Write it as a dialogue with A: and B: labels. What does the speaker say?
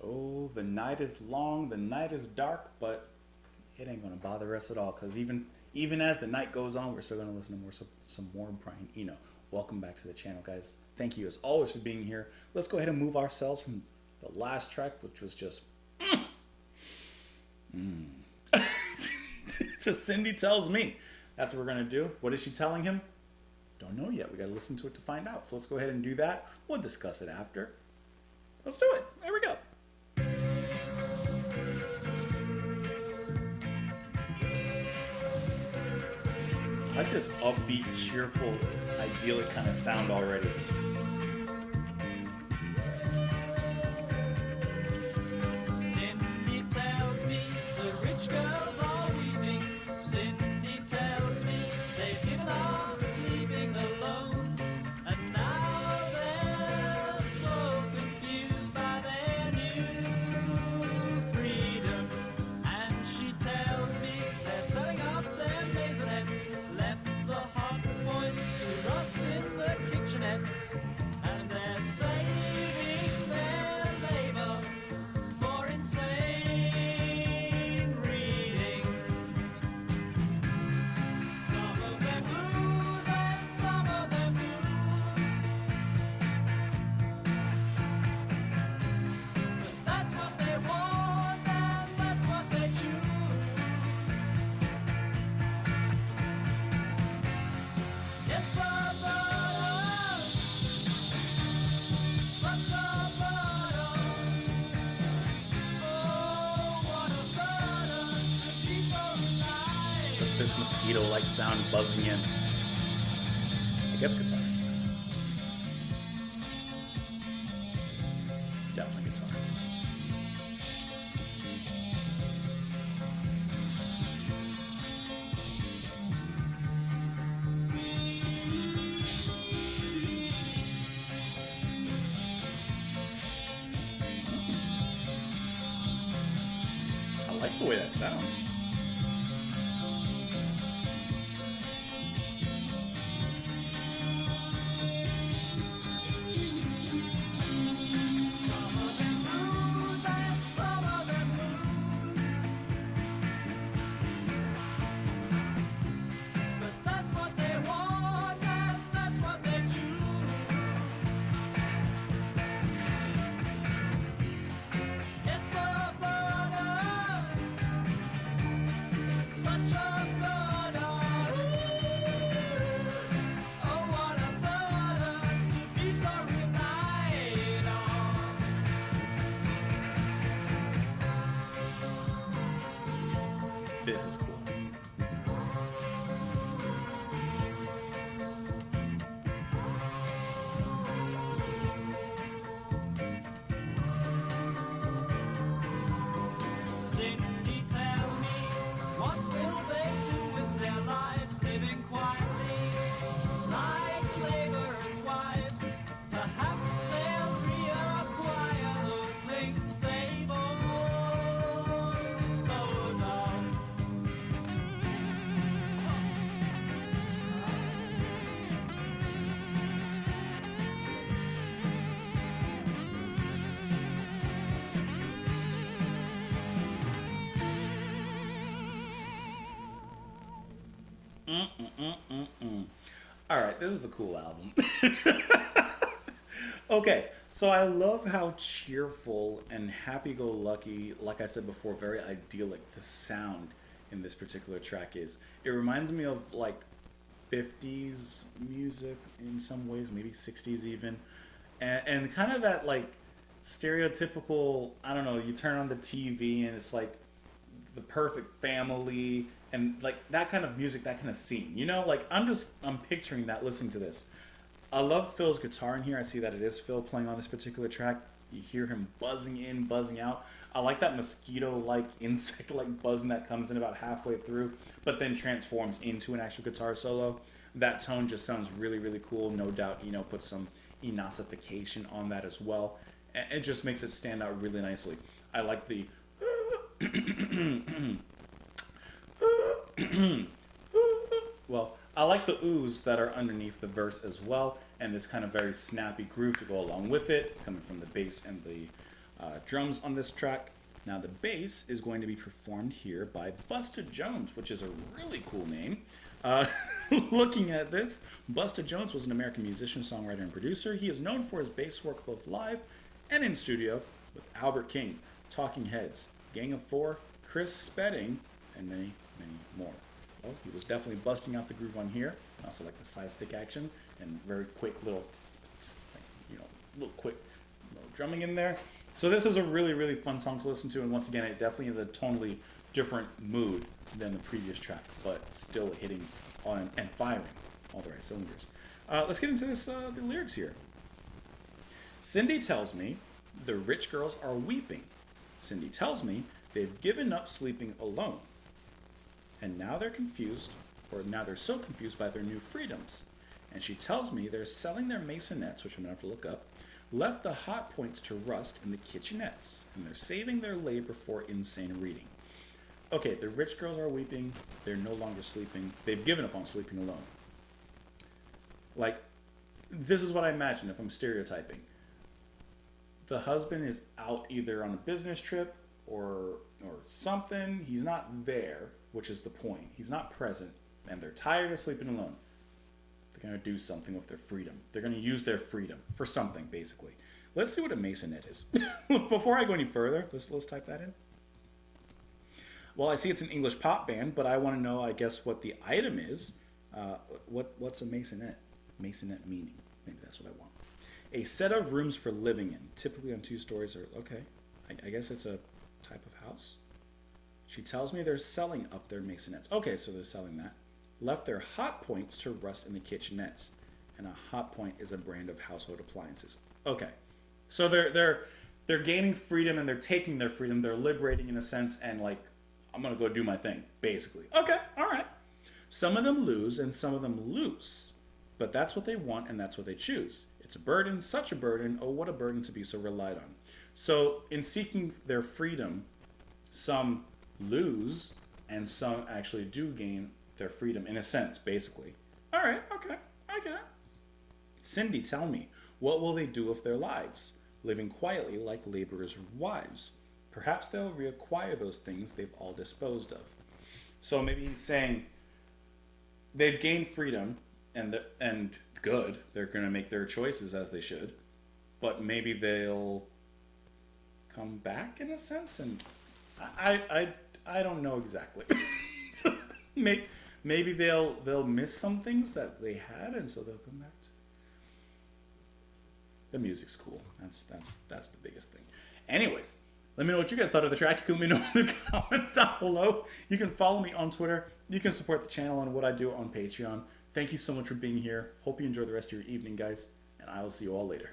A: Oh, the night is long, the night is dark, but it ain't gonna bother us at all. Cause even as the night goes on, we're still gonna listen to some more Brian Eno. Welcome back to the channel, guys. Thank you as always for being here. Let's go ahead and move ourselves from the last track, which was just to Cindy Tells Me. That's what we're gonna do. What is she telling him? Don't know yet. We gotta listen to it to find out. So let's go ahead and do that. We'll discuss it after. Let's do it. There we go. I like this upbeat, cheerful, idyllic kind of sound already.
B: Cindy tells me the rich girls are weeping. Cindy tells me they've given up sleeping alone. And now they're so confused by their new freedoms. And she tells me they're setting up their maisonettes. Left the hot points to rust in the kitchenettes. And they're saving their labor for insane reading. Some of them blues and some of them blues. But that's what they want and that's what they choose. It's a burden, such a burden. Oh, what a burden to be so nice.
A: What's this mosquito-like sound buzzing in? I guess guitar. Definitely guitar. I like the way that sounds.
B: Some of them blues and some of them blues. But that's what they want and that's what they choose. It's a burden, such a burden. Oh, what a burden to be so relied on.
A: This is cool.
B: Cindy, tell me, what will they do with their lives, living quietly like laborers' wives? Perhaps they'll reacquire those things they've all disposed of.
A: All right, this is a cool album. Okay, so I love how cheerful and happy-go-lucky, like I said before, very idyllic the sound in this particular track is. It reminds me of like 50s music in some ways, maybe 60s even, and kind of that like stereotypical, I don't know, you turn on the TV and it's like the perfect family and like that kind of music, that kind of scene, you know, like I'm picturing that listening to this. I love Phil's guitar in here. I see that it is Phil playing on this particular track. You hear him buzzing in, buzzing out. I like that mosquito-like, insect-like buzzing that comes in about halfway through, but then transforms into an actual guitar solo. That tone just sounds really, really cool. No doubt, you know, put some enosification on that as well. And it just makes it stand out really nicely. I like the well, I like the oohs that are underneath the verse as well, and this kind of very snappy groove to go along with it, coming from the bass and the drums on this track. Now the bass is going to be performed here by Busta Jones, which is a really cool name. Looking at this, Busta Jones was an American musician, songwriter, and producer. He is known for his bass work both live and in studio with Albert King, Talking Heads, Gang of Four, Chris Spedding, and many, many more. Well, he was definitely busting out the groove on here. I also like the side stick action and very quick little, little quick little drumming in there. So this is a really, really fun song to listen to, and once again, it definitely is a totally different mood than the previous track, but still hitting on and firing all the right cylinders. Let's get into the lyrics here. Cindy tells me the rich girls are weeping. Cindy tells me they've given up sleeping alone. And now they're confused, or now they're so confused by their new freedoms. And she tells me they're selling their maisonettes, which I'm going to have to look up, left the hot points to rust in the kitchenettes, and they're saving their labor for insane reading. Okay, the rich girls are weeping, they're no longer sleeping, they've given up on sleeping alone. Like, this is what I imagine if I'm stereotyping. The husband is out either on a business trip or something, he's not there, which is the point. He's not present, and they're tired of sleeping alone. They're going to do something with their freedom. They're going to use their freedom for something, basically. Let's see what a masonette is. Before I go any further, let's type that in. Well, I see it's an English pop band, but I want to know, I guess, what the item is. What's a masonette? Masonette meaning. Maybe that's what I want. A set of rooms for living in, typically on 2 stories. Or okay, I guess it's a type of house. She tells me they're selling up their masonettes. Okay, so they're selling that. Left their hot points to rust in the kitchenettes. And a hot point is a brand of household appliances. Okay, so they're gaining freedom and they're taking their freedom. They're liberating in a sense, and like, I'm gonna go do my thing, basically. Okay, all right. Some of them lose and some of them lose, but that's what they want and that's what they choose. It's a burden, such a burden. Oh, what a burden to be so relied on. So in seeking their freedom, some lose and some actually do gain their freedom in a sense, basically. All right, okay, I get it. Cindy, tell me, what will they do with their lives? Living quietly like laborers' wives. Perhaps they'll reacquire those things they've all disposed of. So maybe he's saying they've gained freedom and good. They're going to make their choices as they should, but maybe they'll come back in a sense. And I don't know exactly. Maybe they'll miss some things that they had, and so they'll come back to. The music's cool. That's the biggest thing. Anyways, let me know what you guys thought of the track. You can let me know in the comments down below. You can follow me on Twitter. You can support the channel and what I do on Patreon. Thank you so much for being here. Hope you enjoy the rest of your evening, guys, and I will see you all later.